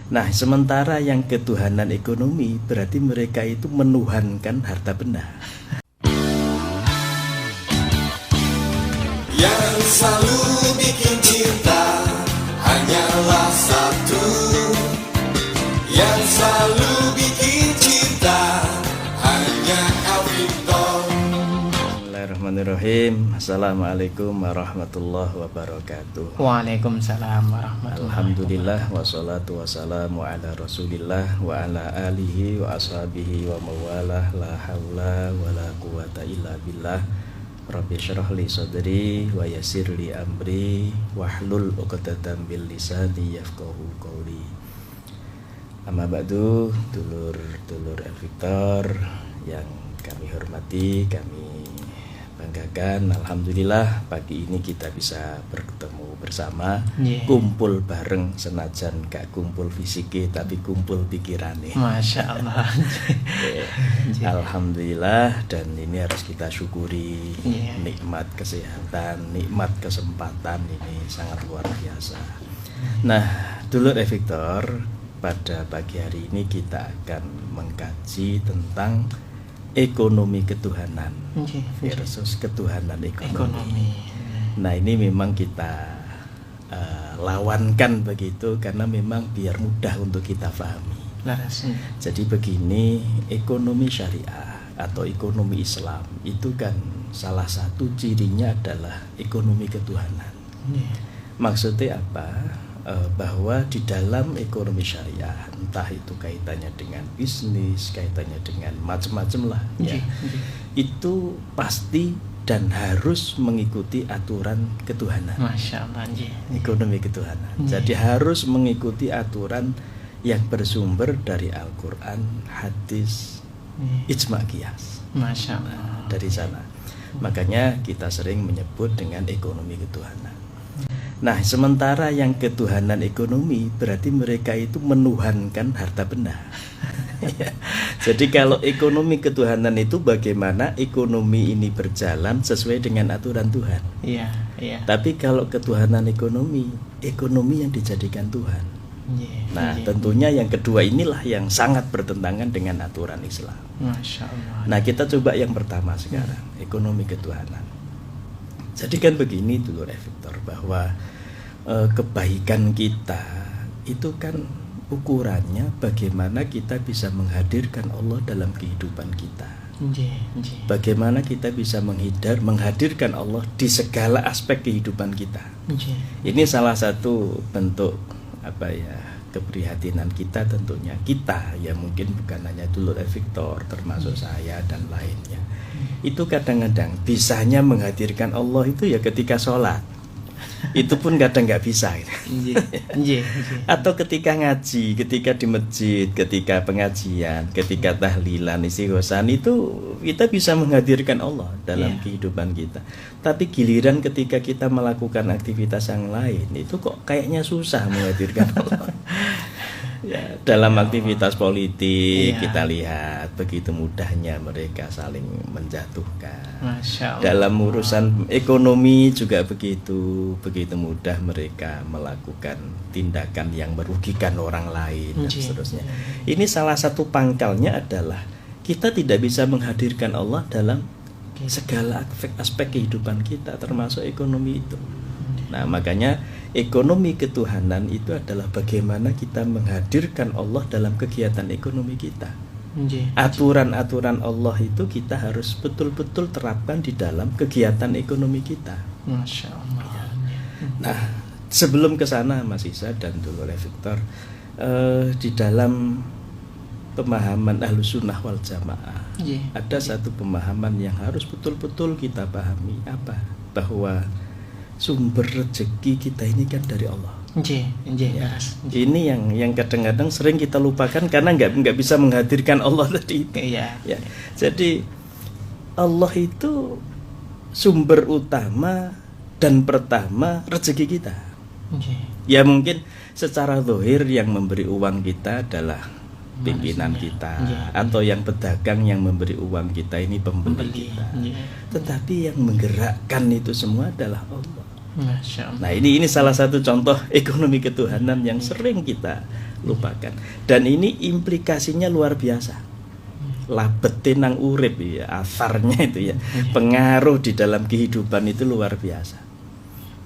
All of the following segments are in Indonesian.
Nah, sementara yang ketuhanan ekonomi berarti mereka itu menuhankan harta benda. Yang selalu bikin cinta hanyalah satu. Yang selalu bikin cinta hanya Alvito. Bismillahirrahmanirrahim. Assalamualaikum warahmatullahi wabarakatuh. Waalaikumsalam warahmatullahi Alhamdulillah wassalatu wassalamu ala rasulillah wa ala alihi wa ashabihi wa mawalah. La hawla wa la quwata illa billah. Rabbi syrah li sadri wa yassir li amri wahlul 'uqdatam bil lisani yafqahu qawli. Amma ba'du, dulur Victor yang kami hormati, kami banggakan. Alhamdulillah pagi ini kita bisa bertemu bersama, kumpul bareng, senajan gak kumpul fisiki tapi kumpul pikirane. Masya Allah. Alhamdulillah, dan ini harus kita syukuri. Nikmat kesehatan, nikmat kesempatan ini sangat luar biasa. Nah, dulur Victor, pada pagi hari ini kita akan mengkaji tentang ekonomi ketuhanan versus ketuhanan ekonomi. Nah, ini memang kita lawankan begitu karena memang biar mudah untuk kita pahami. Jadi begini, ekonomi syariah atau ekonomi Islam itu kan salah satu cirinya adalah ekonomi ketuhanan. Maksudnya apa? Bahwa di dalam ekonomi syariah, entah itu kaitannya dengan bisnis, kaitannya dengan macam-macam lah, itu pasti dan harus mengikuti aturan ketuhanan. Masya Allah. Ekonomi ketuhanan. Jadi harus mengikuti aturan yang bersumber dari Al-Quran, hadis, ijma' qiyas. Masya Allah. Dari sana. Makanya kita sering menyebut dengan ekonomi ketuhanan. Nah, sementara yang ketuhanan ekonomi berarti mereka itu menuhankan harta benda. Jadi kalau ekonomi ketuhanan itu bagaimana ekonomi ini berjalan sesuai dengan aturan Tuhan. Tapi kalau ketuhanan ekonomi yang dijadikan Tuhan. Nah, tentunya yang kedua inilah yang sangat bertentangan dengan aturan Islam. Masya Allah. Nah, kita coba yang pertama sekarang, ekonomi ketuhanan. Jadi kan begini dulu Victor, bahwa kebaikan kita itu kan ukurannya bagaimana kita bisa menghadirkan Allah dalam kehidupan kita. Bagaimana kita bisa menghadirkan Allah di segala aspek kehidupan kita. Ini salah satu bentuk keprihatinan kita, tentunya kita ya, mungkin bukan hanya dulu Victor, termasuk saya dan lainnya. Itu kadang-kadang bisanya menghadirkan Allah itu ya ketika sholat. Itu pun kadang nggak bisa. Atau ketika ngaji, ketika di masjid, ketika pengajian, ketika tahlilan, istighosan, itu kita bisa menghadirkan Allah dalam kehidupan kita. Tapi giliran ketika kita melakukan aktivitas yang lain, itu kok kayaknya susah menghadirkan Allah. Dalam aktivitas politik kita lihat begitu mudahnya mereka saling menjatuhkan. Dalam urusan ekonomi juga begitu mudah mereka melakukan tindakan yang merugikan orang lain dan seterusnya. Ini salah satu pangkalnya adalah kita tidak bisa menghadirkan Allah dalam segala aspek kehidupan kita, termasuk ekonomi itu. Nah, makanya ekonomi ketuhanan itu adalah bagaimana kita menghadirkan Allah dalam kegiatan ekonomi kita. Aturan-aturan Allah itu kita harus betul-betul terapkan di dalam kegiatan ekonomi kita. Masya Allah. Nah, sebelum ke sana Mas Isa dan dulu Victor, di dalam pemahaman Ahlussunnah wal Jamaah ada satu pemahaman yang harus betul-betul kita pahami, bahwa sumber rezeki kita ini kan dari Allah. Ini yang kadang-kadang sering kita lupakan karena nggak bisa menghadirkan Allah tadi. Jadi Allah itu sumber utama dan pertama rezeki kita. Ya mungkin secara zahir yang memberi uang kita adalah pimpinan kita, atau yang pedagang yang memberi uang kita ini pembeli kita. Tetapi yang menggerakkan itu semua adalah Allah. Nah, ini salah satu contoh ekonomi ketuhanan yang sering kita lupakan. Dan ini implikasinya luar biasa. Labete nang urip ya, asarnya itu ya. Pengaruh di dalam kehidupan itu luar biasa.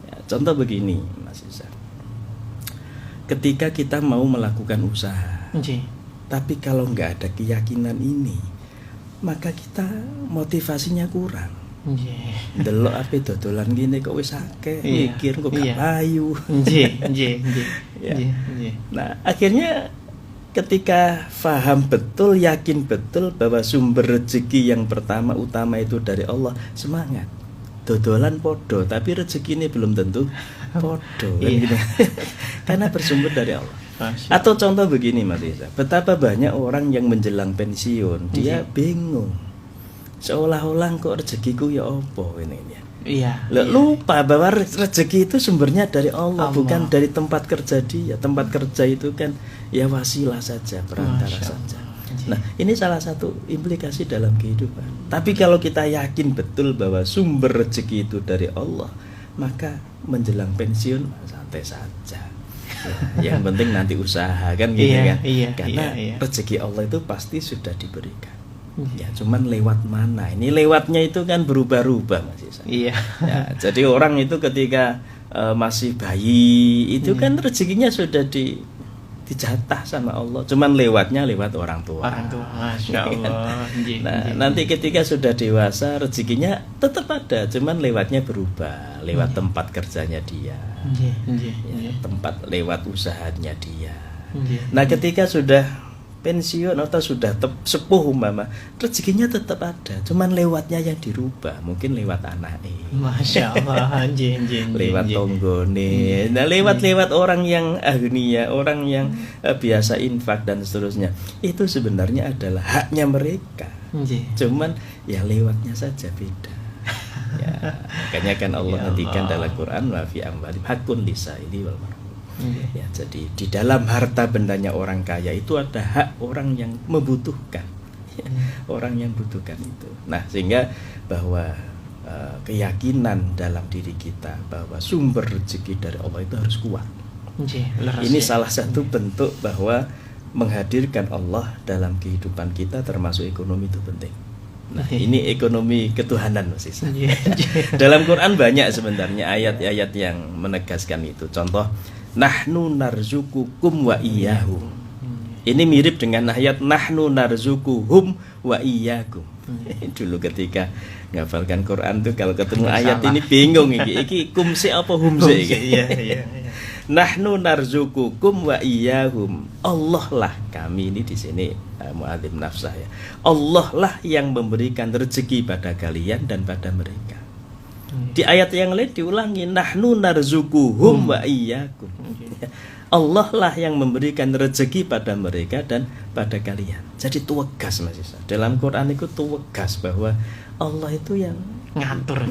Ya, contoh begini, Mas Isa. Ketika kita mau melakukan usaha, Nggih. tapi kalau nggak ada keyakinan ini, maka kita motivasinya kurang. Nggih. Delok ape dodolan gini kok wis akeh, Iya, mikir kok gak iya. payu. Nggih, nggih, nggih. Ya. Nggih, nggih. Nah, akhirnya ketika paham betul, yakin betul bahwa sumber rezeki yang pertama utama itu dari Allah, semangat. Dodolan podo, tapi rezeki ini belum tentu podo kan Iya. gitu. Karena bersumber dari Allah. Masya Atau contoh begini Mas Isa, betapa banyak orang yang menjelang pensiun, dia bingung. Seolah-olah kok rezekiku ya opo ini ya. Iya. Loh, iya. lupa bahwa rezeki itu sumbernya dari Allah, Allah. bukan dari tempat kerja dia. Tempat kerja itu kan ya wasilah saja, perantara Masya saja. Allah. Nah, ini salah satu implikasi dalam kehidupan. Tapi kalau kita yakin betul bahwa sumber rezeki itu dari Allah, maka menjelang pensiun santai saja. Ya, yang penting nanti usaha kan gitu Iya, kan. iya, Karena iya. rezeki Allah itu pasti sudah diberikan. Iya. Ya, cuman lewat mana? Ini lewatnya itu kan berubah-ubah Mas Isa. Iya. Ya, jadi orang itu ketika masih bayi itu kan rezekinya sudah dijatah sama Allah. Cuman lewatnya lewat orang tua. Orang tua. Masya Allah. Nggih, Nah, nggih, nanti nggih. ketika sudah dewasa rezekinya tetap ada, cuman lewatnya berubah, lewat tempat kerjanya dia. Nggih, nggih, Ya, nggih. tempat lewat usahanya dia. Nggih. Nah, ketika sudah pensiun atau sudah sepuh umpama, rezekinya tetap ada, cuman lewatnya yang dirubah, mungkin lewat anaknya. Masya Allah. Nggih, nggih, nggih, Lewat nggih. tonggone, nah lewat orang yang agnia, orang yang biasa infak dan seterusnya, itu sebenarnya adalah haknya mereka, Nggih. cuman ya lewatnya saja beda. Ya, makanya kan Allah Ya ngendikan Allah. dalam Quran wa fi amwalihim hakun lisaili wal mahrum. Nggih. Ya, jadi di dalam harta bendanya orang kaya itu ada hak orang yang membutuhkan. Ya, orang yang butuhkan itu. Nah, sehingga bahwa keyakinan dalam diri kita bahwa sumber rezeki dari Allah itu harus kuat. Nggih, leres Ini ya. salah satu bentuk bahwa menghadirkan Allah dalam kehidupan kita, termasuk ekonomi itu penting. Nah, ini ekonomi ketuhanan Mas Isa. Nggih, nggih. Dalam Quran banyak sebenarnya ayat-ayat yang menegaskan itu. Contoh, nahnu narzukukum wa iyyahum. Ini mirip dengan ayat nahnu narzukuhum wa iyyakum. Dulu ketika ngafalkan Quran tuh kalau ketemu Agak ayat salah. ini bingung iki kumse apa humse iki. Iya, iya, iya. Nahnu narzukukum wa iyyahum. Allah lah kami ini di sini muadzim nafsah ya. Allah lah yang memberikan rezeki pada kalian dan pada mereka. Di ayat yang lain diulangi nahnu narzukuhum wa iyyakum. Allah lah yang memberikan rezeki pada mereka dan pada kalian. Jadi tuwegas Mas Isa. Dalam Quran itu tuwegas bahwa Allah itu yang Ngatur.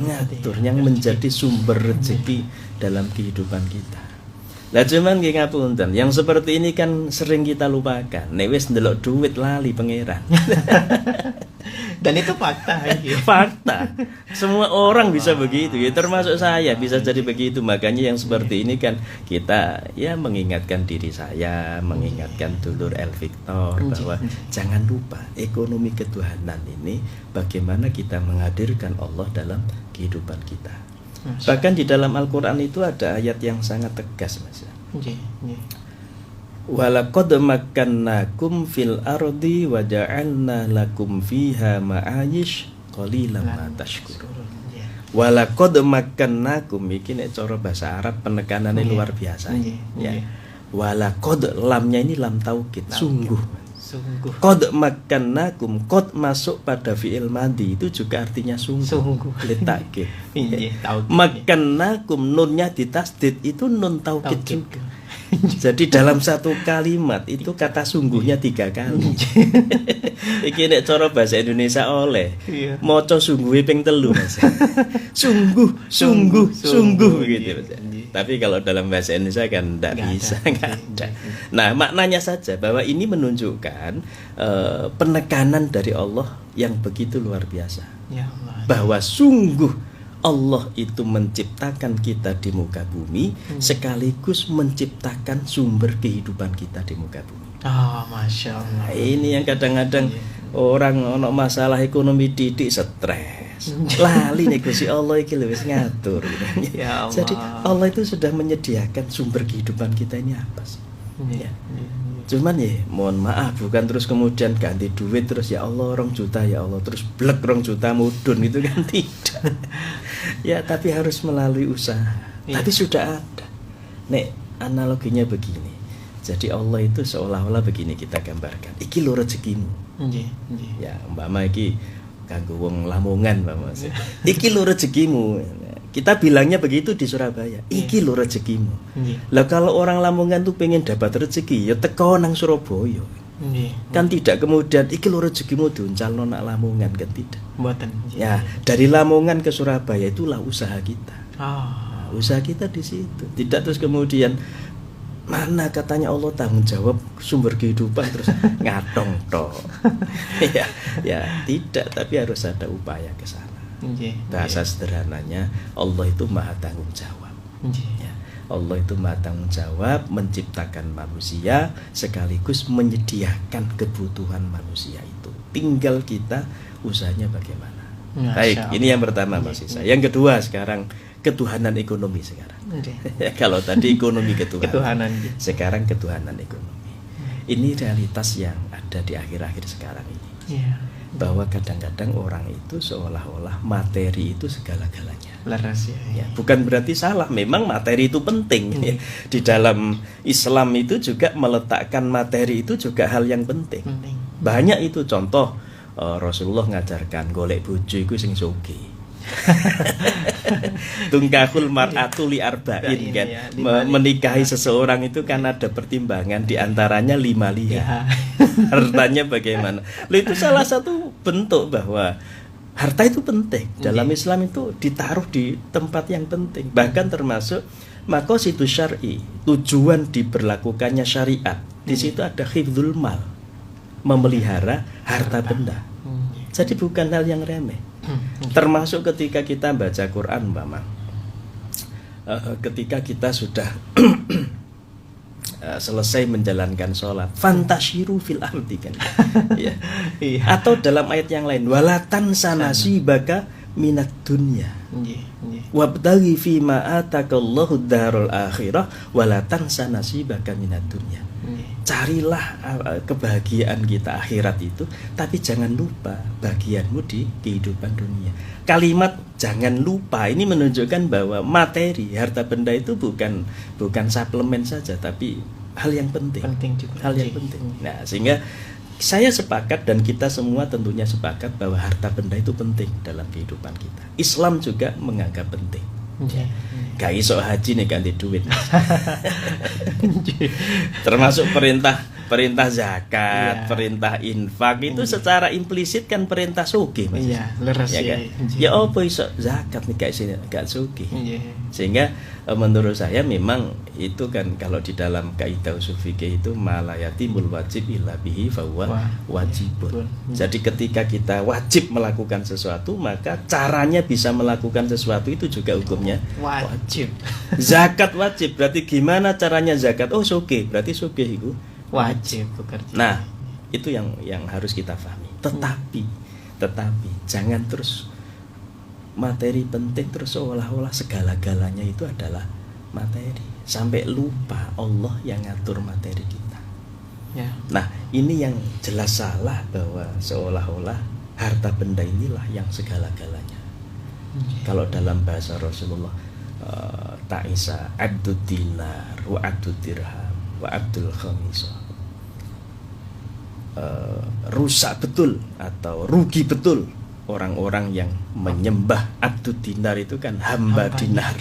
yang menjadi sumber rezeki dalam kehidupan kita. Lah cuman nggih ngapunten, yang seperti ini kan sering kita lupakan. Nek wis ndelok duit lali pangeran. Dan itu fakta iki. Fakta. Semua orang bisa begitu ya, termasuk saya bisa jadi begitu. Makanya yang seperti ini kan kita ya mengingatkan diri saya, mengingatkan dulur El Victor bahwa jangan lupa ekonomi ketuhanan ini bagaimana kita menghadirkan Allah dalam kehidupan kita. Bahkan di dalam Al-Quran itu ada ayat yang sangat tegas Mas. Nggih, nggih. Walaqad makkannakum fil ardi wa ja'alna lakum fiha ma'ayish qalilan ma tashkurun. Nggih. Walaqad makkannakum iki nek cara bahasa Arab penekanannya Nggih. luar biasa. Nggih, Ya. nggih. Walaqad lamnya ini lam taukid, sungguh. Sungguh. Qad makkannakum, qad masuk pada fi'il madhi itu juga artinya sungguh. Sungguh. Letakke. Nggih, tahu. Makkannakum nunnya ditasdid itu nun taukid juga. Jadi dalam satu kalimat itu kata sungguhnya 3 kali. Iki nek cara bahasa Indonesia oleh. Iya. Maca sungguhe ping 3 Mas. Sungguh gitu Mas. Tapi kalau dalam bahasa Indonesia kan enggak bisa, enggak ada. Nah, maknanya saja bahwa ini menunjukkan penekanan dari Allah yang begitu luar biasa. Ya Allah. Bahwa sungguh Allah itu menciptakan kita di muka bumi sekaligus menciptakan sumber kehidupan kita di muka bumi. Oh, Masya Allah. Nah, ini yang kadang-kadang orang ono masalah ekonomi didik stres. Lali nih Gusti Allah iki lho wis ngatur. Ya Allah. Jadi Allah itu sudah menyediakan sumber kehidupan kita ini apa sih? Iya. Cuman ya mohon maaf, bukan terus kemudian ganti duit terus ya Allah 2 juta ya Allah terus blek 2 juta mudun gitu kan, tidak. Ya tapi harus melalui usaha. Iya. Tapi sudah ada. Nek analoginya begini. Jadi Allah itu seolah-olah begini kita gambarkan. Iki lho rezekimu. Nggih. Ya umpama iki kanggo wong Lamongan umpama. Iki lho rezekimu. Kita bilangnya begitu di Surabaya. Iki lho rezekimu. Nggih. Lah kalau orang Lamongan tuh pengen dapat rezeki ya teko nang Surabaya. Nggih. Kan tidak kemudian iki lho rezekimu diuncalno nak Lamongan, kan tidak. Mboten. Ya, dari Lamongan ke Surabaya itulah usaha kita. Oh. Usaha kita di situ. Tidak terus kemudian mana katanya Allah tanggung jawab sumber kehidupan terus ngatong toh. ya tidak, tapi harus ada upaya ke sana. Nggih. Bahasa sederhananya Allah itu maha tanggung jawab. Nggih. Ya, Allah itu maha tanggung jawab menciptakan manusia sekaligus menyediakan kebutuhan manusia itu. Tinggal kita usahanya bagaimana. Masya Baik, Allah. ini yang pertama Mas Isa. Yang kedua sekarang ketuhanan ekonomi sekarang. Nggih. Kalau tadi ekonomi Ketuhanan. sekarang ketuhanan ekonomi. Ini realitas yang ada di akhir-akhir sekarang ini. Iya. Bahwa kadang-kadang orang itu seolah-olah materi itu segala-galanya. Laras ya. Ya, bukan berarti salah, memang materi itu penting. Ya. Di dalam Islam itu juga meletakkan materi itu juga hal yang penting. Penting. Banyak itu contoh Rasulullah ngajarkan golek bojo iku sing sugih. Tungkahul mar'atu li arba'in kan. Ya, lima Menikahi seseorang itu kan ada pertimbangan, di antaranya 5 liha. Ya. Hartanya bagaimana? Loh, itu salah satu bentuk bahwa harta itu penting. Dalam Islam itu ditaruh di tempat yang penting. Bahkan termasuk maqasidus syar'i, tujuan diberlakukannya syariat. Di situ ada hifdzul mal, memelihara harta benda. Jadi bukan hal yang remeh. Termasuk ketika kita baca Quran, Mbak, ketika kita sudah selesai menjalankan sholat, fantashiru fil ardi kan. Ya. Iya. Atau dalam ayat yang lain, walatan sanasibaka minat dunya Nggih. wabtaghi fima atakallahu darul akhirah walatan sanasibaka minat dunya. Carilah kebahagiaan kita akhirat itu, tapi jangan lupa bagianmu di kehidupan dunia. Kalimat jangan lupa ini menunjukkan bahwa materi harta benda itu bukan suplemen saja, tapi hal yang penting. Penting juga. Hal yang penting. Nah, sehingga saya sepakat dan kita semua tentunya sepakat bahwa harta benda itu penting dalam kehidupan kita. Islam juga menganggap penting. Gak iso haji nih ganti duit. Termasuk perintah zakat, Iya. perintah infak itu secara implisit kan perintah sugih, Mas. Iya, leres Ya kan? Ya apa iso zakat nih gak sugih. Sehingga menurut saya memang itu kan kalau di dalam kaidah usul fikih itu malayatimul wajib illa bihi fahuwa wajibun. Jadi ketika kita wajib melakukan sesuatu, maka caranya bisa melakukan sesuatu itu juga hukumnya Wajib. zakat wajib. Berarti gimana caranya zakat? Oh sugih, berarti sugih itu Wajib bekerja. Nah, itu yang harus kita pahami. Tetapi jangan terus materi penting terus seolah-olah segala-galanya itu adalah materi. Sampai lupa Allah yang ngatur materi kita. Ya. Nah, ini yang jelas salah, bahwa seolah-olah harta benda inilah yang segala-galanya. Kalau dalam bahasa Rasulullah, ta'isa abdud dinar wa abdud dirham wa abdul khamisah. Rusak betul atau rugi betul orang-orang yang menyembah abdud dinar, itu kan hamba dinar.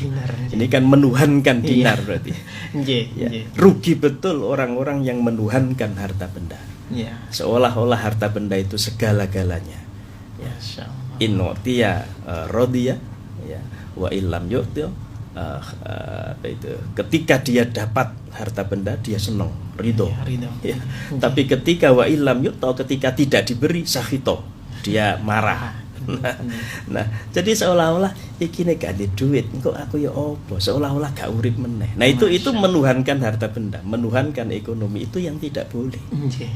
Ini kan menuhankan dinar berarti. Ya. Rugi betul orang-orang yang menuhankan harta benda. Ya. Seolah-olah harta benda itu segala-galanya. Ya. Inotia rodiya, ya. Wa illam yu'ti, ketika dia dapat harta benda dia senang, ridho. Ya. Tapi ketika wa illam yu'ta, ketika tidak diberi, sakhito, dia marah. Nah, jadi seolah-olah iki nek gak ada duit, kok aku ya opo, seolah-olah gak urip meneh. Nah, itu menuhankan harta benda, menuhankan ekonomi itu yang tidak boleh.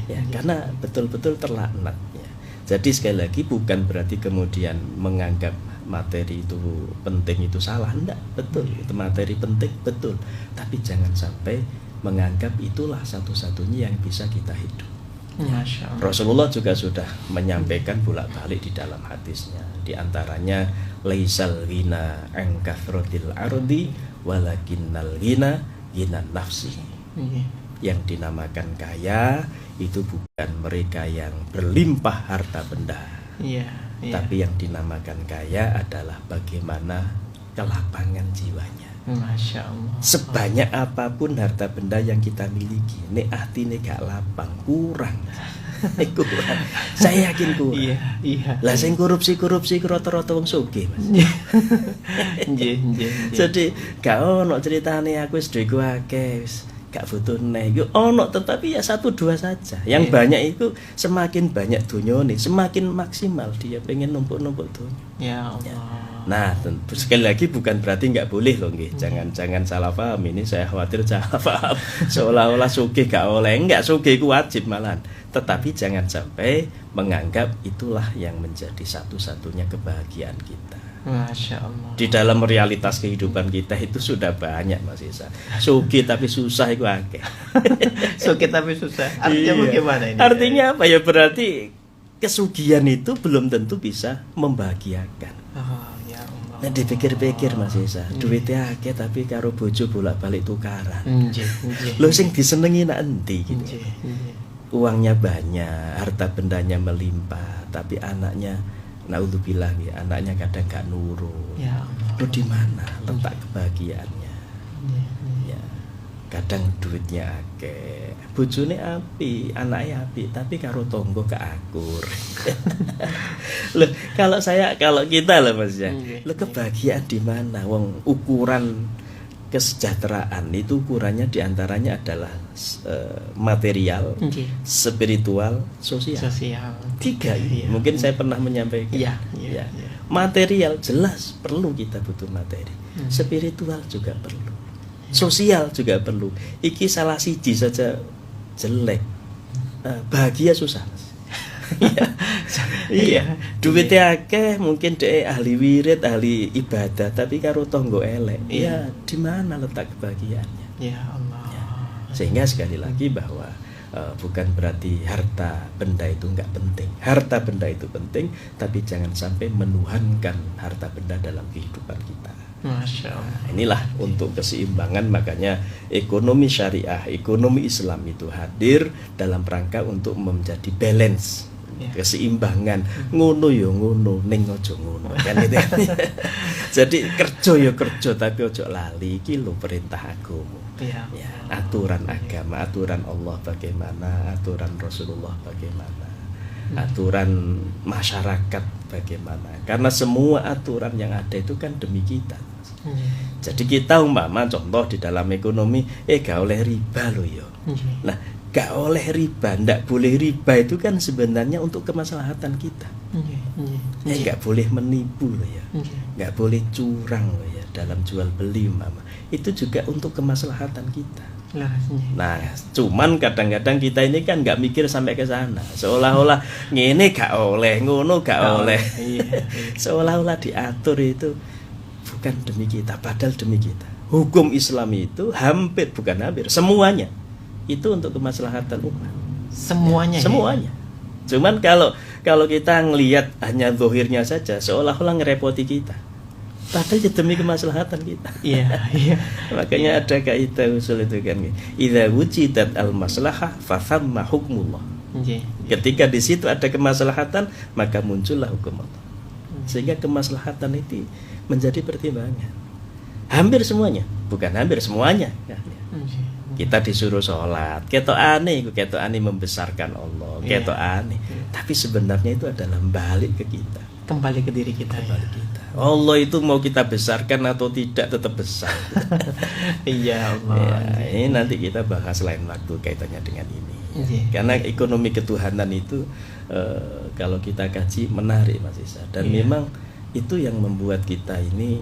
Ya, karena betul-betul terlaknat ya. Jadi sekali lagi bukan berarti kemudian menganggap materi itu penting itu salah, enggak, betul. Itu materi penting, betul. Tapi jangan sampai menganggap itulah satu-satunya yang bisa kita hidup. Masya Allah. Rasulullah juga sudah menyampaikan bolak-balik di dalam hadisnya, di antaranya laisal ghina an kathratil ardi walakinnal ghina ghina nafsi. Yang dinamakan kaya itu bukan mereka yang berlimpah harta benda, tapi yang dinamakan kaya adalah bagaimana kelapangan jiwanya. Masya Allah. Sebanyak apapun harta benda yang kita miliki, nek atine gak lapang, kurang. Kurang. Saya yakin kurang. Iya. Lah sing korupsi rata-rata wong sugih, Mas. Nggih. Jadi gak ono ceritane aku wis duweku akeh, wis gak butuh neh. Yo ono tetapi ya 1-2 saja. Yang banyak itu semakin banyak dunyane, semakin maksimal dia pengen numpuk-numpuk dunya. Ya Allah. Nah, tentu sekali lagi bukan berarti nggak boleh loh, nggih. Jangan salah paham. Ini saya khawatir salah paham. Seolah-olah sugih gak oleh, enggak, sugih itu wajib malahan. Tetapi jangan sampai menganggap itulah yang menjadi satu-satunya kebahagiaan kita. Masya Allah. Di dalam realitas kehidupan kita itu sudah banyak, Mas Isa. Sugih tapi susah itu akeh. Sugih tapi susah. Artinya bagaimana ini? Artinya apa ya? Berarti kesugihan itu belum tentu bisa membahagiakan. Nah, dipikir-pikir Mas Isa, duitnya akeh tapi karo bojo bolak-balik tukaran. Lho sing disenengi nak endi gitu. Uangnya banyak, harta bendanya melimpah, tapi anaknya naudzubillah ya, anaknya kadang gak nurut. Ya Allah. Loh di mana letak kebahagiaannya? Ya. Kadang duitnya akeh, bojone api, anaknya api, tapi karo tonggo keakur. Loh, kalau kita loh Mas ya. Loh kebahagiaan di mana? Wong ukuran kesejahteraan itu ukurannya diantaranya adalah material, spiritual, sosial. 3 ini. Mungkin saya pernah menyampaikan. Ya. Material jelas perlu, kita butuh materi. Spiritual juga perlu. Sosial juga perlu. Iki salah siji saja jelek, bahagia susah. Iya. Duitnya akeh, mungkin dia ahli wirid, ahli ibadah, tapi karo tonggo elek. Ya, di mana letak kebahagiaannya? Ya Allah. Ya. Sehingga sekali lagi bahwa bukan berarti harta benda itu enggak penting. Harta benda itu penting, tapi jangan sampai menuhankan harta benda dalam kehidupan kita. Masya Allah. Nah, inilah untuk keseimbangan, makanya ekonomi syariah, ekonomi Islam itu hadir dalam rangka untuk menjadi balance, keseimbangan. Ngono ya ngono, ning aja ngono kan itu. Jadi kerja ya kerja, tapi ojo lali iki lho perintah agama. Ya, aturan agama, aturan Allah bagaimana, aturan Rasulullah bagaimana, aturan masyarakat bagaimana. Karena semua aturan yang ada itu kan demi kita. Jadi kita umpama contoh di dalam ekonomi, gak oleh riba loh ya. Nah, gak oleh riba, ndak boleh riba itu kan sebenarnya untuk kemaslahatan kita. Gak boleh menipu loh ya, gak boleh curang loh ya dalam jual beli umpama. Itu juga untuk kemaslahatan kita. Nah, cuman kadang-kadang kita ini kan nggak mikir sampai ke sana. Seolah-olah ngene gak oleh, ngono gak oleh. Seolah-olah diatur itu bukan demi kita, padahal demi kita. Hukum Islam itu semuanya itu untuk kemaslahatan umat. Semuanya. Cuman kalau kita ngelihat hanya zahirnya saja, seolah-olah ngerepoti kita. Padahal demi kemaslahatan kita. Iya. Makanya ada kaidah usul itu kan. Idza wujidat al-maslahah fa thamma hukmullah. Ketika di situ ada kemaslahatan, maka muncullah hukum Allah. Sehingga kemaslahatan itu menjadi pertimbangan. Hampir semuanya, bukan hampir semuanya. Kita disuruh sholat, ketokane membesarkan Allah, ketokane. Tapi sebenarnya itu adalah balik ke kita. Kembali ke diri kita. Allah itu mau kita besarkan atau tidak tetap besar. Iya Allah. Ini nanti kita bahas lain waktu kaitannya dengan ini. Nggih. Karena ekonomi ketuhanan itu kalau kita kaji menarik Mas Isa, dan Iya. memang itu yang membuat kita ini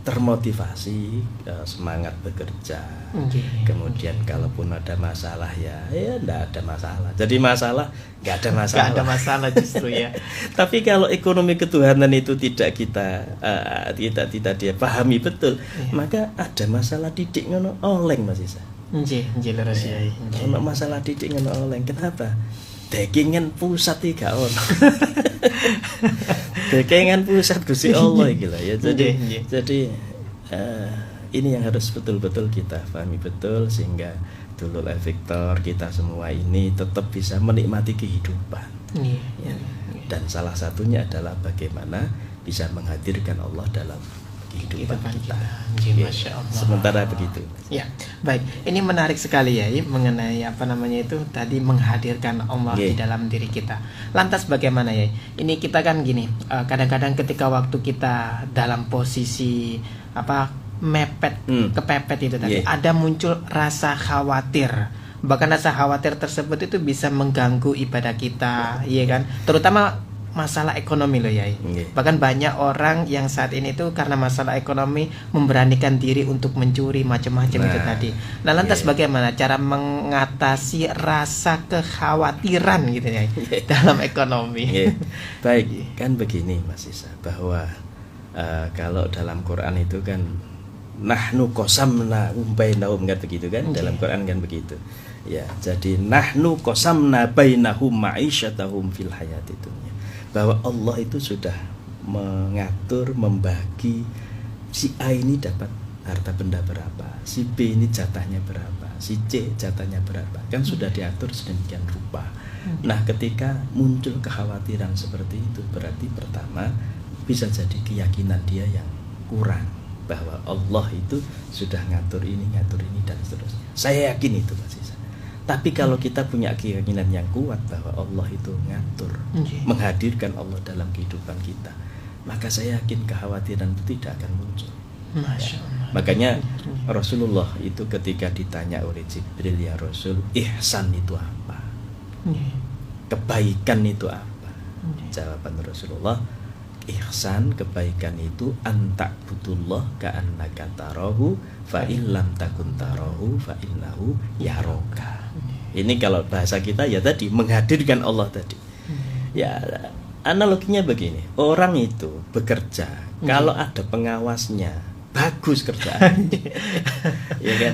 termotivasi, semangat bekerja. Nggih. Kemudian kalaupun ada masalah ya enggak ada masalah. Jadi masalah enggak ada masalah. Nggak ada masalah justru ya. Tapi kalau ekonomi ketuhanan itu tidak tidak dia pahami betul, Iya. maka ada masalah didik ngono oleng Mas Isa. Nggih leres Yai. Nggih. Ono masalah didik ngono oleng. Kenapa? Dekingan pusat iki gak ono. Dekingan pusat Gusti Allah iki lho ya. Jadi Nggih. jadi ini yang harus betul-betul kita pahami betul, sehingga dulul efektor kita semua ini tetap bisa menikmati kehidupan. Nggih. Ya. Dan salah satunya adalah bagaimana bisa menghadirkan Allah dalam kehidupan kita. Nggih, Ya, Masya Allah. sementara begitu. Ya, baik. Ini menarik sekali ya, mengenai apa namanya itu tadi menghadirkan Allah Nggih. di dalam diri kita. Lantas bagaimana ya? Ini kita kan gini, kadang-kadang ketika waktu kita dalam posisi apa mepet, kepepet itu tadi, Nggih. ada muncul rasa khawatir. Bahkan rasa khawatir tersebut itu bisa mengganggu ibadah kita, iya kan? Terutama masalah ekonomi loh ya. Nggih. Bahkan banyak orang yang saat ini tuh karena masalah ekonomi memberanikan diri untuk mencuri macam-macam itu Nah, tadi. Nah, lantas iya. bagaimana cara mengatasi rasa kekhawatiran gitu ya dalam ekonomi? Nggih. Baik, kan begini Mas Isa, bahwa kalau dalam Quran itu kan nahnu qasamna bainahum kan begitu kan, Nggih. dalam Quran kan begitu. Ya, jadi nahnu qasamna bainahum ma'isyatahum fil hayatid dunya. Bahwa Allah itu sudah mengatur, membagi si A ini dapat harta benda berapa, si B ini jatahnya berapa, si C jatahnya berapa, kan sudah diatur sedemikian rupa. Nah, ketika muncul kekhawatiran seperti itu, berarti pertama bisa jadi keyakinan dia yang kurang, bahwa Allah itu sudah ngatur ini dan seterusnya. Saya yakin itu Mas Isa. Tapi kalau kita punya keyakinan yang kuat bahwa Allah itu ngatur, Nggih. menghadirkan Allah dalam kehidupan kita, maka saya yakin kekhawatiran itu tidak akan muncul. Masya Allah. Makanya Rasulullah itu ketika ditanya oleh Jibril, ya Rasul, ihsan itu apa? Nggih. Kebaikan itu apa? Nggih. Jawaban Rasulullah, ihsan, kebaikan itu antakbudullah ka'annaka tarahu fa illam takun tarahu fa innahu yaraka. Ini kalau bahasa kita ya tadi menghadirkan Allah tadi. Ya, analoginya begini, orang itu bekerja kalau ada pengawasnya, bagus kerjaan. Ya kan?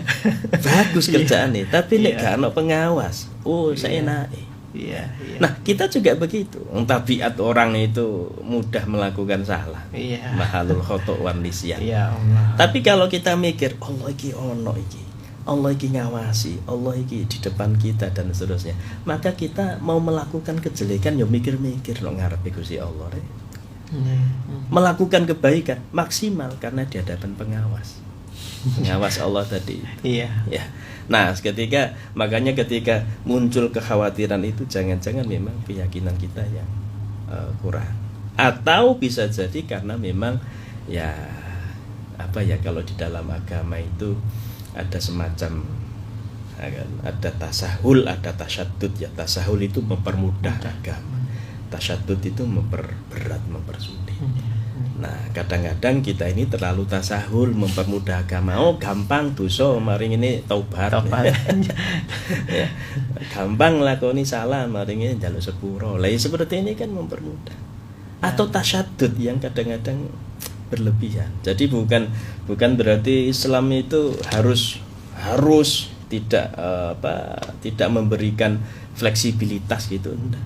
Bagus kerjaan nih, tapi nek Iya. gak ono pengawas, saya naik. Iya, iya. Nah, kita juga begitu. Tabiat orang itu mudah melakukan salah. Iya. Mahalul khoto' wan nisyan. Ya Allah. Tapi kalau kita mikir Allah iki ono iki, Allah iki ngawasi, Allah iki di depan kita dan seterusnya, maka kita mau melakukan kejelekan ya mikir-mikir lo ngarepe Gusti Allah. Melakukan kebaikan maksimal karena di hadapan pengawas. Pengawas Allah tadi. Iya. Ya. Nah, makanya ketika muncul kekhawatiran itu jangan-jangan memang keyakinan kita yang kurang. Atau bisa jadi karena memang ya apa ya, kalau di dalam agama itu ada semacam ada tasahul, ada tasyadud ya. Tasahul itu mempermudah agama. Tasyadud itu memperberat, mempersulit. Nah, kadang-kadang kita ini terlalu tasahul, mempermudah agama. Oh, gampang dosa, mari ini taubat. Ya. Gampang lakoni salah, mari ini njaluk sepuro. Lah seperti ini kan mempermudah. Atau tasyadud yang kadang-kadang berlebihan. Jadi bukan berarti Islam itu harus tidak memberikan fleksibilitas gitu, enggak.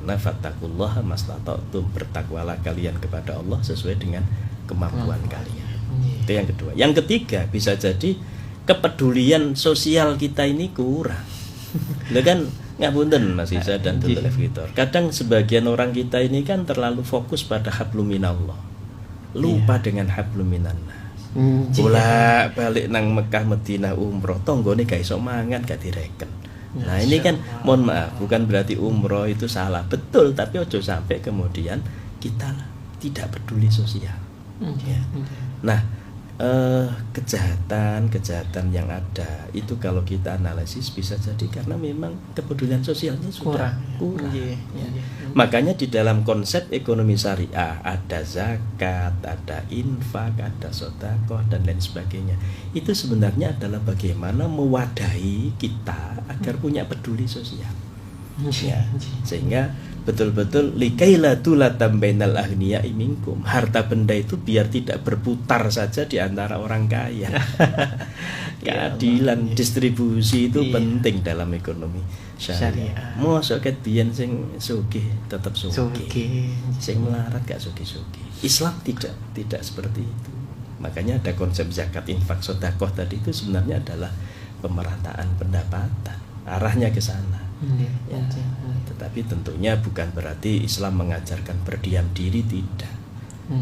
Karena fattaqullaha mastata'tum, bertakwalah kalian kepada Allah sesuai dengan kemampuan kalian. Itu yang kedua. Yang ketiga, bisa jadi kepedulian sosial kita ini kurang. Lah kan ngapunten Mas Isa dan Dulul Efektor. Kadang sebagian orang kita ini kan terlalu fokus pada hablum minallah. Lupa dengan hablum minannas. Bolak-balik nang Mekah Madinah umroh, tonggone gak iso mangan, gak direken. Nah, ini kan mohon maaf, bukan berarti umroh itu salah, betul, tapi ojo sampai kemudian kita tidak peduli sosial. Ya. Nah, kejahatan yang ada itu kalau kita analisis bisa jadi karena memang kepedulian sosialnya sudah kurang. Iya. Makanya di dalam konsep ekonomi syariah ada zakat, ada infak, ada sedekah dan lain sebagainya. Itu sebenarnya adalah bagaimana mewadahi kita agar punya peduli sosial. Ya, sehingga betul-betul likaila tulatam bainal aghniya'i minkum. Harta benda itu biar tidak berputar saja di antara orang kaya. Keadilan distribusi itu penting dalam ekonomi syariah. Mosok ket biyen sing sugih tetap sugih. Sing melarat gak sugih-sugih. Islam tidak seperti itu. Makanya ada konsep zakat, infak, sedekah tadi itu sebenarnya adalah pemerataan pendapatan. Arahnya ke sana. Ya, tetapi tentunya bukan berarti Islam mengajarkan berdiam diri, tidak.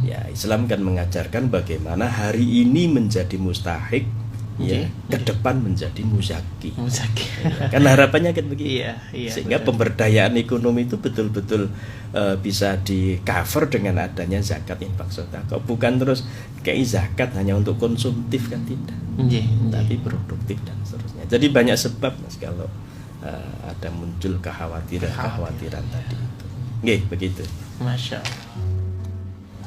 Ya, Islam kan mengajarkan bagaimana hari ini menjadi mustahik, ya, ke depan menjadi muzaki. Ya, kan harapannya kan begitu. Sehingga pemberdayaan ekonomi itu betul-betul bisa di cover dengan adanya zakat, infak, sedekah. Bukan terus kayak zakat hanya untuk konsumtif, kan tidak. Tapi produktif dan seterusnya. Jadi banyak sebab Mas kalau ada muncul kekhawatiran tadi itu. Nggih, begitu. Masya Allah.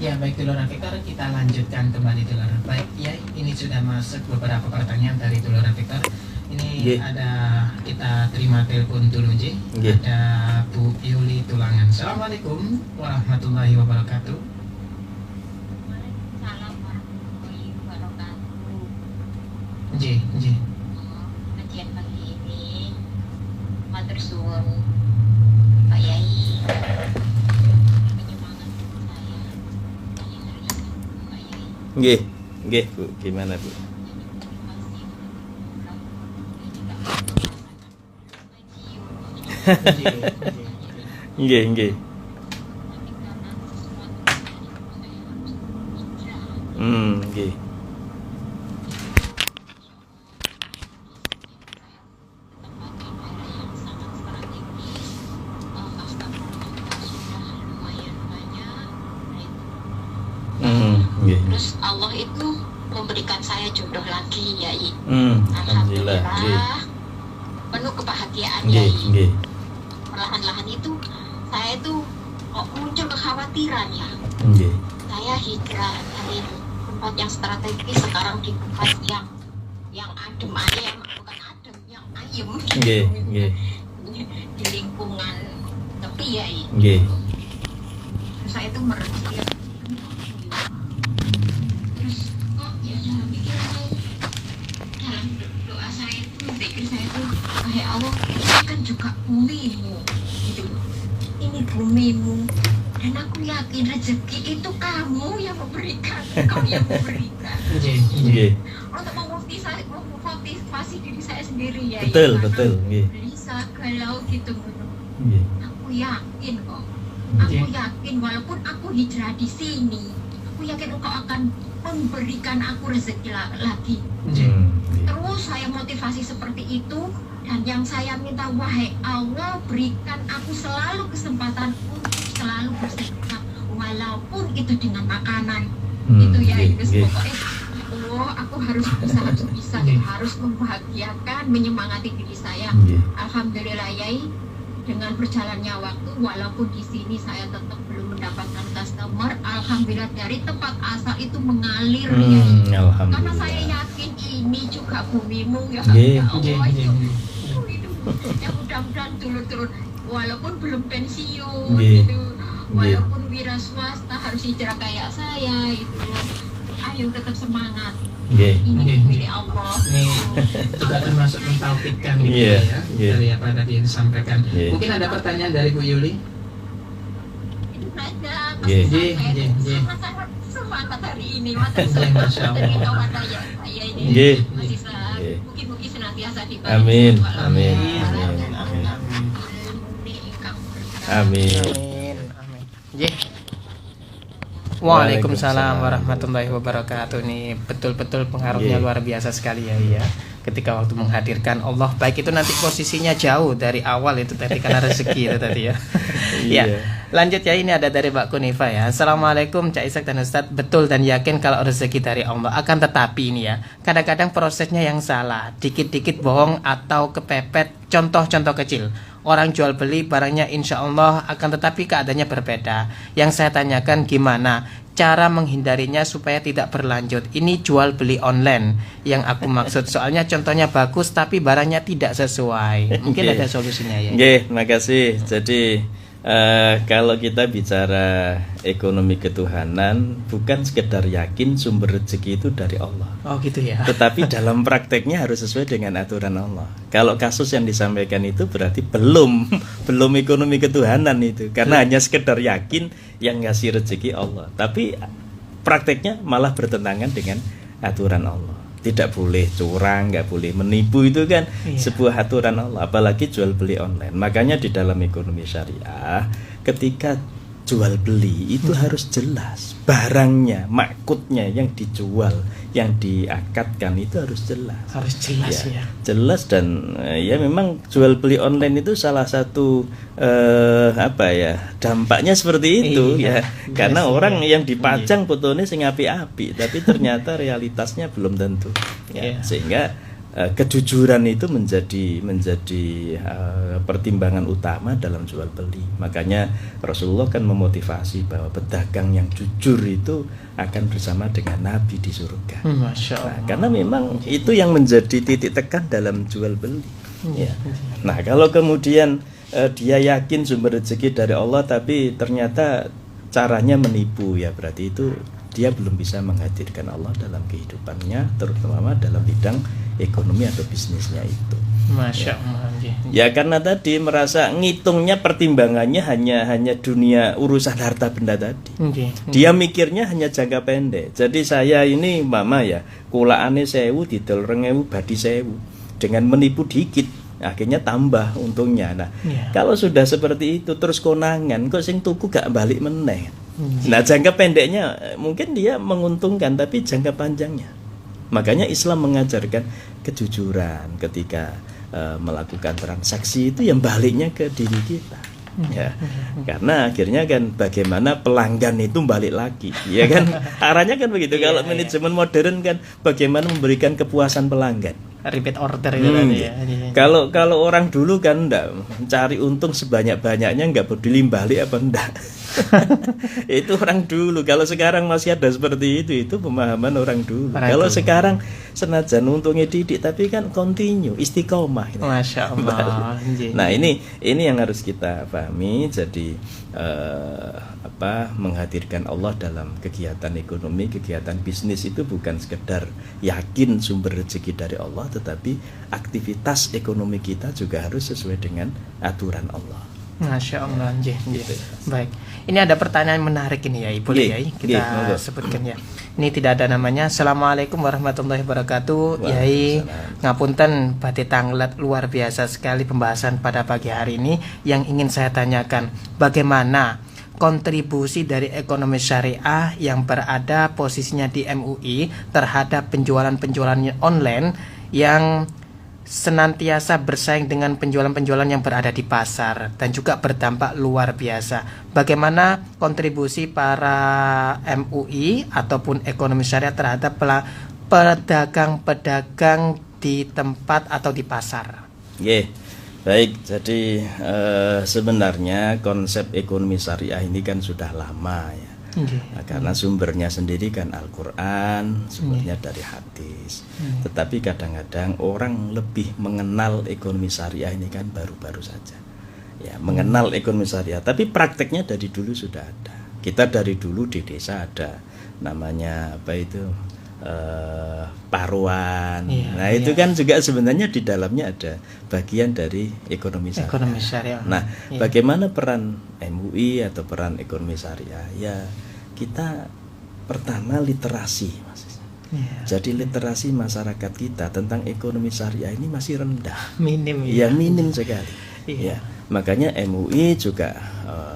Ya, baik dulur Victor, kita lanjutkan kembali dulur. Baik, ya, ini sudah masuk beberapa pertanyaan dari dulur Victor. Ini ada, kita terima telepon dulu, Ji. Ada Bu Yuli Tulangan. Assalamualaikum warahmatullahi wabarakatuh. Waalaikumsalam warahmatullahi wabarakatuh. Ji. Kajian pagi ini matur suwun Pak Yai menyemangati saya serius Pak Yai. Nggih, Bu. Gimana, Bu? Nggih. Nggih. Terus Allah itu memberikan saya jodoh lagi, Yai. Alhamdulillah. Penuh kebahagiaan, Yai. Nggih. Perlahan-lahan itu saya itu kok muncul kekhawatiran ya. Nggih. Saya hijrah dari tempat yang strategis sekarang di tempat yang adem ayem, bukan adem, yang ayem. Nggih. Di lingkungan tepi, Yai. Nggih. Terus saya itu merefleksi. Terus kok ya saya pikir dalam doa saya itu, pikir saya itu, wahai Allah, ini kan juga bumimu, gitu. Ini bumimu, dan aku yakin rezeki itu kamu yang memberikan, kau yang memberikan. Nggih. Untuk memotivasi diri saya sendiri, ya. Betul. Nggih. Bisa galau gitu. Nggih. Aku yakin kok. Aku yakin walaupun aku hijrah di sini, aku yakin engkau akan memberikan aku rezeki lagi. Terus saya motivasi seperti itu, dan yang saya minta, wahai Allah, berikan aku selalu kesempatan untuk selalu bersedekah, walaupun itu dengan makanan. Itu ya, itu pokoknya Allah, aku harus bisa harus membahagiakan, menyemangati diri saya. Alhamdulillah, Yai. Dengan berjalannya waktu, walaupun di sini saya tetap belum mendapatkan customer, alhamdulillah dari tempat asal itu mengalir, ya. Karena saya yakin ini juga bumimu, ya Allah. Ya mudah-mudahan turun-turun, walaupun belum pensiun, gitu, walaupun wira swasta harus hijrah kayak saya, itu. Ayo tetap semangat. Ini milik Allah. Ini juga termasuk mentauhidkan gitu dari apa tadi yang disampaikan. Mungkin ada pertanyaan dari Bu Yuli? Itu saja. Sangat semangat hari ini. Masya Allah. Saya ini masih mungkin senantiasa dibantu. Amin. Waalaikumsalam warahmatullahi wabarakatuh. Ini betul-betul pengaruhnya luar biasa sekali, ya. ketika waktu menghadirkan Allah, baik itu nanti posisinya jauh dari awal itu tadi karena rezeki itu tadi ya. Ya, lanjut ya, ini ada dari Mbak Kunifa ya. Assalamualaikum Cak Ishak dan Ustadz, betul dan yakin kalau rezeki dari Allah, akan tetapi ini ya, kadang-kadang prosesnya yang salah, dikit-dikit bohong atau kepepet. Contoh-contoh kecil, orang jual beli barangnya insya Allah, akan tetapi keadaannya berbeda. Yang saya tanyakan gimana cara menghindarinya supaya tidak berlanjut. Ini jual beli online yang aku maksud, soalnya contohnya bagus tapi barangnya tidak sesuai. Mungkin ada solusinya ya. Oke, makasih. Jadi kalau kita bicara ekonomi ketuhanan, bukan sekedar yakin sumber rezeki itu dari Allah. Oh gitu ya. Tetapi dalam prakteknya harus sesuai dengan aturan Allah. Kalau kasus yang disampaikan itu berarti belum ekonomi ketuhanan itu, karena hanya sekedar yakin yang ngasih rezeki Allah. Tapi prakteknya malah bertentangan dengan aturan Allah. Tidak boleh curang, nggak boleh menipu, itu kan sebuah aturan Allah. Apalagi jual beli online. Makanya di dalam ekonomi syariah, ketika jual beli itu harus jelas barangnya, makutnya yang dijual, yang diakadkan itu harus jelas. Harus jelas ya. Jelas, dan ya memang jual beli online itu salah satu dampaknya seperti itu ya. Karena orang yang dipajang fotonya sing api-api, tapi ternyata realitasnya belum tentu. Ya, sehingga kejujuran itu menjadi pertimbangan utama dalam jual beli. Makanya Rasulullah kan memotivasi bahwa pedagang yang jujur itu akan bersama dengan Nabi di surga. Masya Allah. Nah, karena memang itu yang menjadi titik tekan dalam jual beli. Ya. Nah, kalau kemudian dia yakin sumber rezeki dari Allah tapi ternyata caranya menipu, ya berarti itu dia belum bisa menghadirkan Allah dalam kehidupannya, terutama dalam bidang ekonomi atau bisnisnya itu. Masya Allah. Ya karena tadi merasa ngitungnya, pertimbangannya hanya dunia, urusan harta benda tadi. Dia mikirnya hanya jangka pendek. Jadi saya ini mama ya, kulaane 1000 didol 2000 badi 1000. Dengan menipu dikit akhirnya tambah untungnya. Nah, kalau sudah seperti itu terus konangan, kok sing tuku gak balik meneh. Nah, jangka pendeknya mungkin dia menguntungkan, tapi jangka panjangnya. Makanya Islam mengajarkan kejujuran ketika melakukan transaksi, itu yang baliknya ke diri kita. Ya, karena akhirnya kan bagaimana pelanggan itu balik lagi, ya kan? Arahnya kan begitu. Kalau manajemen modern kan bagaimana memberikan kepuasan pelanggan. Repeat order itu tadi ya. Kalau orang dulu kan enggak cari untung sebanyak-banyaknya, enggak peduli balik apa enggak. Itu orang dulu. Kalau sekarang masih ada seperti itu pemahaman orang dulu. Kalau sekarang senajan untungnya didik tapi kan continue, istiqomah. Masya Allah. Nah, ini yang harus kita pahami. Jadi menghadirkan Allah dalam kegiatan ekonomi, kegiatan bisnis itu bukan sekedar yakin sumber rezeki dari Allah, tetapi aktivitas ekonomi kita juga harus sesuai dengan aturan Allah. Masya Allah. Baik, ini ada pertanyaan menarik ini ya, boleh ya kita sebutkan ya. Ini tidak ada namanya. Assalamualaikum warahmatullahi wabarakatuh. Yai, ngapunten badhe tanglet, luar biasa sekali pembahasan pada pagi hari ini. Yang ingin saya tanyakan, bagaimana kontribusi dari ekonomi syariah yang berada posisinya di MUI terhadap penjualan-penjualan online yang senantiasa bersaing dengan penjualan-penjualan yang berada di pasar dan juga berdampak luar biasa. Bagaimana kontribusi para MUI ataupun ekonomi syariah terhadap pedagang-pedagang di tempat atau di pasar? Baik, jadi sebenarnya konsep ekonomi syariah ini kan sudah lama ya. Nah, karena sumbernya sendiri kan Al-Quran, sumbernya dari hadis. Tetapi kadang-kadang orang lebih mengenal ekonomi syariah ini kan baru-baru saja. Ya, mengenal ekonomi syariah, tapi prakteknya dari dulu sudah ada. Kita dari dulu di desa ada namanya paruan. Itu kan juga sebenarnya di dalamnya ada bagian dari ekonomi syariah. Nah, bagaimana peran MUI atau peran ekonomi syariah? Ya, kita pertama literasi, Mas. Jadi literasi masyarakat kita tentang ekonomi syariah ini masih rendah. Minim sekali. Ya, makanya MUI juga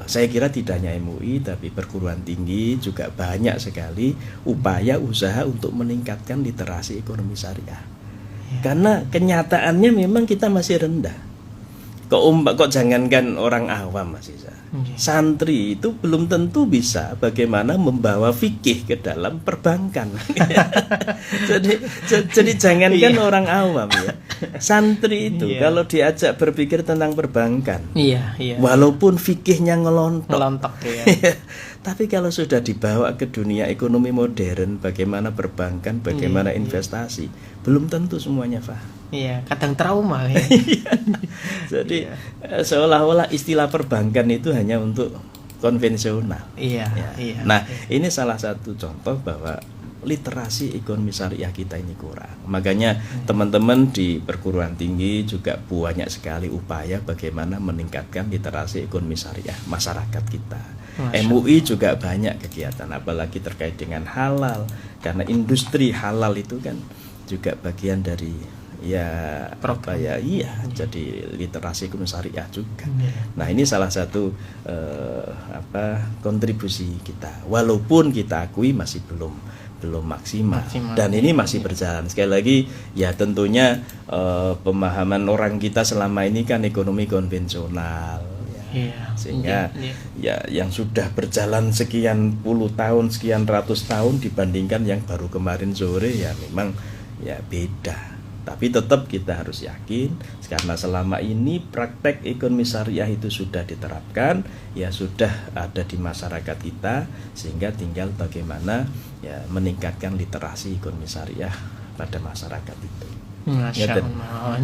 saya kira tidak hanya MUI tapi perguruan tinggi juga banyak sekali upaya usaha untuk meningkatkan literasi ekonomi syariah. Karena kenyataannya memang kita masih rendah. Kok jangankan orang awam, Mas Isa. Santri itu belum tentu bisa bagaimana membawa fikih ke dalam perbankan. jadi jangankan orang awam ya. Santri itu kalau diajak berpikir tentang perbankan, walaupun fikihnya ngelontok ya. Tapi kalau sudah dibawa ke dunia ekonomi modern, bagaimana perbankan, bagaimana investasi, belum tentu semuanya paham. Iya, kadang trauma ya. Jadi seolah-olah istilah perbankan itu hanya untuk konvensional. Iya. Nah, ini salah satu contoh bahwa literasi ekonomi syariah kita ini kurang. Makanya teman-teman di perguruan tinggi juga banyak sekali upaya bagaimana meningkatkan literasi ekonomi syariah masyarakat kita. MUI juga banyak kegiatan, apalagi terkait dengan halal, karena industri halal itu kan juga bagian dari jadi literasi ekonomi syariah juga. Nah, ini salah satu kontribusi kita, walaupun kita akui masih belum maksimal. Dan ini masih berjalan. Sekali lagi ya tentunya pemahaman orang kita selama ini kan ekonomi konvensional. Sehingga ya yang sudah berjalan sekian puluh tahun, sekian ratus tahun dibandingkan yang baru kemarin sore ya memang ya beda. Tapi tetap kita harus yakin karena selama ini praktek ekonomi syariah itu sudah diterapkan, ya sudah ada di masyarakat kita, sehingga tinggal bagaimana ya meningkatkan literasi ekonomi syariah pada masyarakat itu. Masya Allah.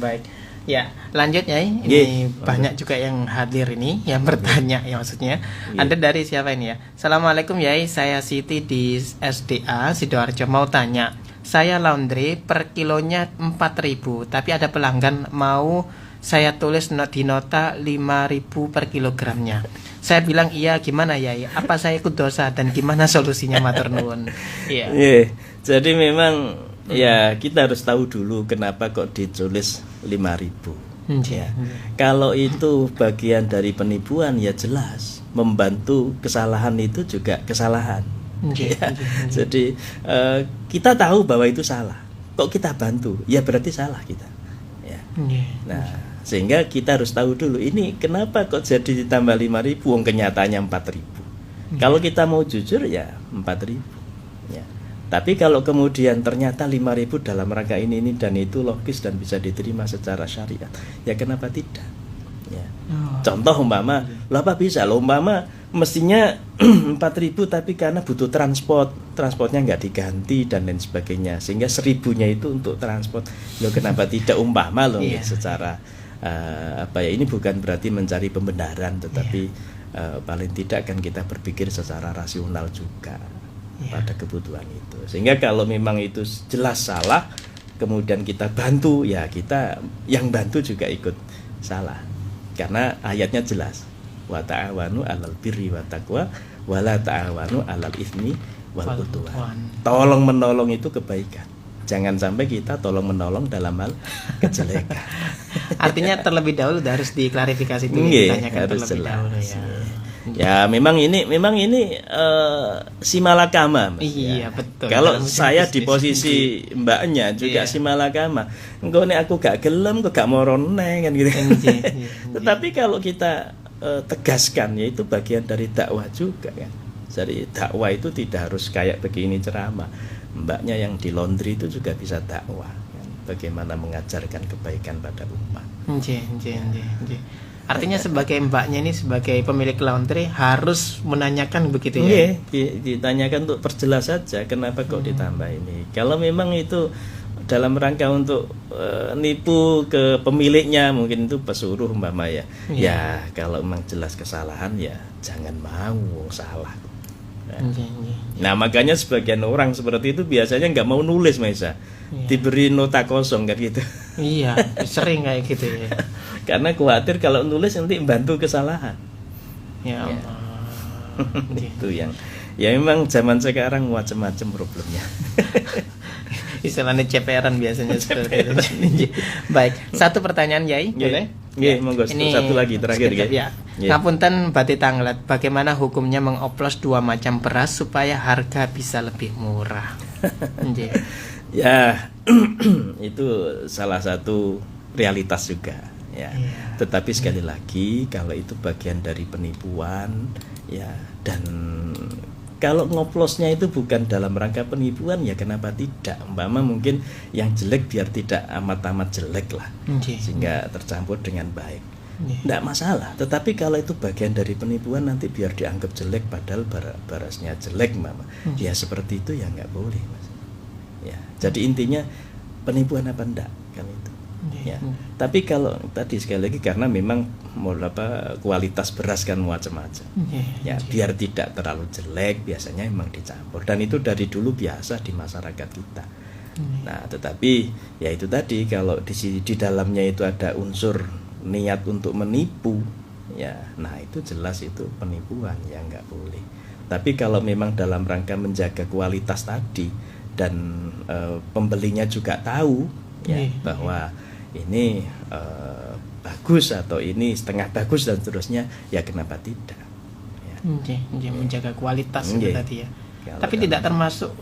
Baik. Ya, lanjut ya. Ini banyak juga yang hadir ini, yang bertanya ya maksudnya. Anda dari siapa ini ya? Assalamualaikum Yai, saya Siti di SDA Sidoarjo, mau tanya. Saya laundry per kilonya 4.000, tapi ada pelanggan mau saya tulis di nota 5.000 per kilogramnya. Saya bilang iya, gimana Yai? Apa saya ikut dosa dan gimana solusinya, matur nuwun? Iya. Jadi memang ya kita harus tahu dulu kenapa kok ditulis 5.000. Kalau itu bagian dari penipuan ya jelas membantu kesalahan itu juga kesalahan. Jadi kita tahu bahwa itu salah. Kok kita bantu? Ya berarti salah kita. Nah, sehingga kita harus tahu dulu ini kenapa kok jadi ditambah 5.000 wong kenyataannya 4.000. Kalau kita mau jujur ya 4.000. Tapi kalau kemudian ternyata 5.000 dalam rangka ini dan itu logis dan bisa diterima secara syariat, ya kenapa tidak? Contoh umpama, apa bisa loh umpama mestinya 4.000 tapi karena butuh transportnya nggak diganti dan lain sebagainya, sehingga 1.000-nya itu untuk transport. Loh kenapa tidak umpama loh secara ini bukan berarti mencari pembenaran, tetapi paling tidak kan kita berpikir secara rasional juga pada kebutuhan itu. Sehingga kalau memang itu jelas salah, kemudian kita bantu, ya kita yang bantu juga ikut salah. Karena ayatnya jelas, wa ta'awanu 'alal birri wat taqwa wa la ta'awanu 'alal itsmi wal udwan. Tolong menolong itu kebaikan. Jangan sampai kita tolong menolong dalam hal kejelekan. Artinya terlebih dahulu harus diklarifikasi dulu, ditanyakan harus terlebih jelas. dahulu ya. Ya memang ini si malakama, Mas. Iya, betul. Kalau saya di posisi mbaknya juga si malakama. Engko nek aku gak gelem, kok gak moro neng kan gitu. Tetapi kalau kita tegaskan, ya itu bagian dari dakwah juga kan. Jadi dakwah itu tidak harus kayak begini ceramah. Mbaknya yang di laundry itu juga bisa dakwah kan? Bagaimana mengajarkan kebaikan pada umat. Artinya sebagai mbaknya ini, sebagai pemilik laundry harus menanyakan begitu ya? Ditanyakan untuk perjelas saja kenapa kok ditambah ini. Kalau memang itu dalam rangka untuk nipu ke pemiliknya, mungkin itu pesuruh umpama ya. Ya kalau memang jelas kesalahan ya jangan mau salah. Nah makanya sebagian orang seperti itu biasanya nggak mau nulis, Maisa. Diberi nota kosong kan gitu. Iya, sering kayak gitu ya. Karena khawatir kalau nulis nanti bantu kesalahan. Ya Allah. Itu yang ya memang zaman sekarang macam-macam problemnya. Istilahnya ceperan biasanya seperti itu. Baik, satu pertanyaan Yai, boleh? Iya, monggo. Satu lagi terakhir ya. Ngapunten Bati Tanglet, bagaimana hukumnya mengoplos 2 macam beras supaya harga bisa lebih murah? Ya, itu salah satu realitas juga ya. Tetapi sekali lagi kalau itu bagian dari penipuan ya, dan kalau ngoplosnya itu bukan dalam rangka penipuan ya kenapa tidak? Umpama mungkin yang jelek biar tidak amat-amat jelek lah, sehingga tercampur dengan baik. Tidak masalah. Tetapi kalau itu bagian dari penipuan nanti biar dianggap jelek padahal barasnya jelek, mama. Ya seperti itu ya nggak boleh, mas. Ya. Jadi intinya penipuan apa enggak kan itu. Ya. Tapi kalau tadi sekali lagi karena memang kualitas beras kan macam-macam. Ya, biar tidak terlalu jelek biasanya memang dicampur dan itu dari dulu biasa di masyarakat kita. Nah, tetapi ya itu tadi kalau di dalamnya itu ada unsur niat untuk menipu, ya, nah itu jelas itu penipuan ya nggak boleh. Tapi kalau memang dalam rangka menjaga kualitas tadi dan pembelinya juga tahu ya bahwa ini bagus atau ini setengah bagus dan seterusnya, ya kenapa tidak? Ya. Menjaga kualitas itu tadi ya. Tapi tidak termasuk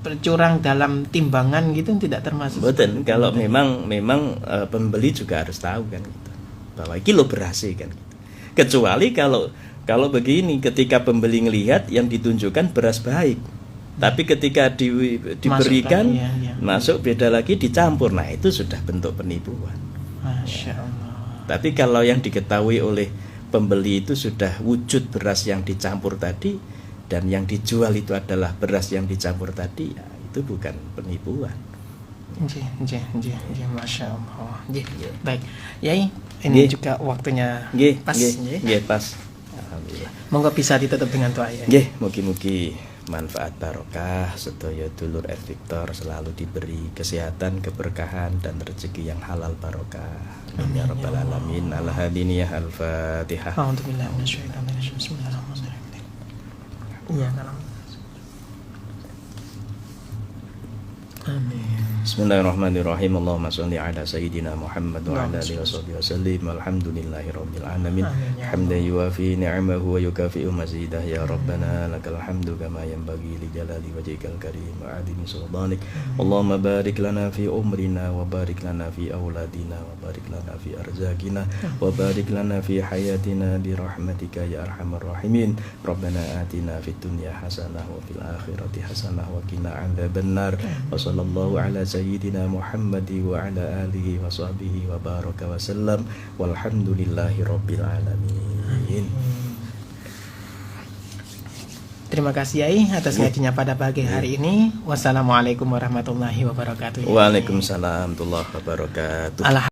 bercurang dalam timbangan gitu, tidak termasuk. Betul. Kalau memang pembeli juga harus tahu kan gitu, bahwa kilo beras kan gitu. Kecuali kalau begini, ketika pembeli ngelihat yang ditunjukkan beras baik, tapi ketika diberikan masuk beda lagi dicampur, nah itu sudah bentuk penipuan. Masya Allah. Tapi kalau yang diketahui oleh pembeli itu sudah wujud beras yang dicampur tadi dan yang dijual itu adalah beras yang dicampur tadi, ya itu bukan penipuan. Masya Allah. Baik, Yai, ini juga waktunya pas. Pas. Alhamdulillah. Monggo bisa ditutup dengan doa ya. Mugi-mugi manfaat barokah sedaya dulur Victor selalu diberi kesehatan, keberkahan dan rezeki yang halal barokah. Amin ya rabbal alamin. Al-hadiniyah al-Fatihah. A'udzubillahi minasyaitonir rajim. Bismillahirrahmanirrahim. Iya, amin. Bismillahirrahmanirrahim. Allahumma shalli ala sayyidina Muhammad wa ala alihi washabbihi wasallim. Alhamdulillahirabbil alamin. Hamdan yuwafi ni'amahu wa yukafi'u mazidah. Ya Rabbana lakal hamdu kama yanbaghi li jalali wajhikal karim wa 'azimi sultanik. Allahumma barik lana fi umrina wa barik lana fi auladina wa barik lana fi arzaqina wa barik lana fi hayatina bi rahmatika ya arhamar rahimin. Rabbana atina fid dunya hasanah wa fil akhirati hasanah wa qina 'adzabannar. Wa sallallahu ala sayyidina Muhammad wa ala alihi wa sahbihi wa baraka wa sallam walhamdulillahi rabbil alamin. Terima kasih Yai atas ngajinya pada pagi hari ini. Wassalamualaikum warahmatullahi wabarakatuh. Waalaikumsalam warahmatullahi wabarakatuh.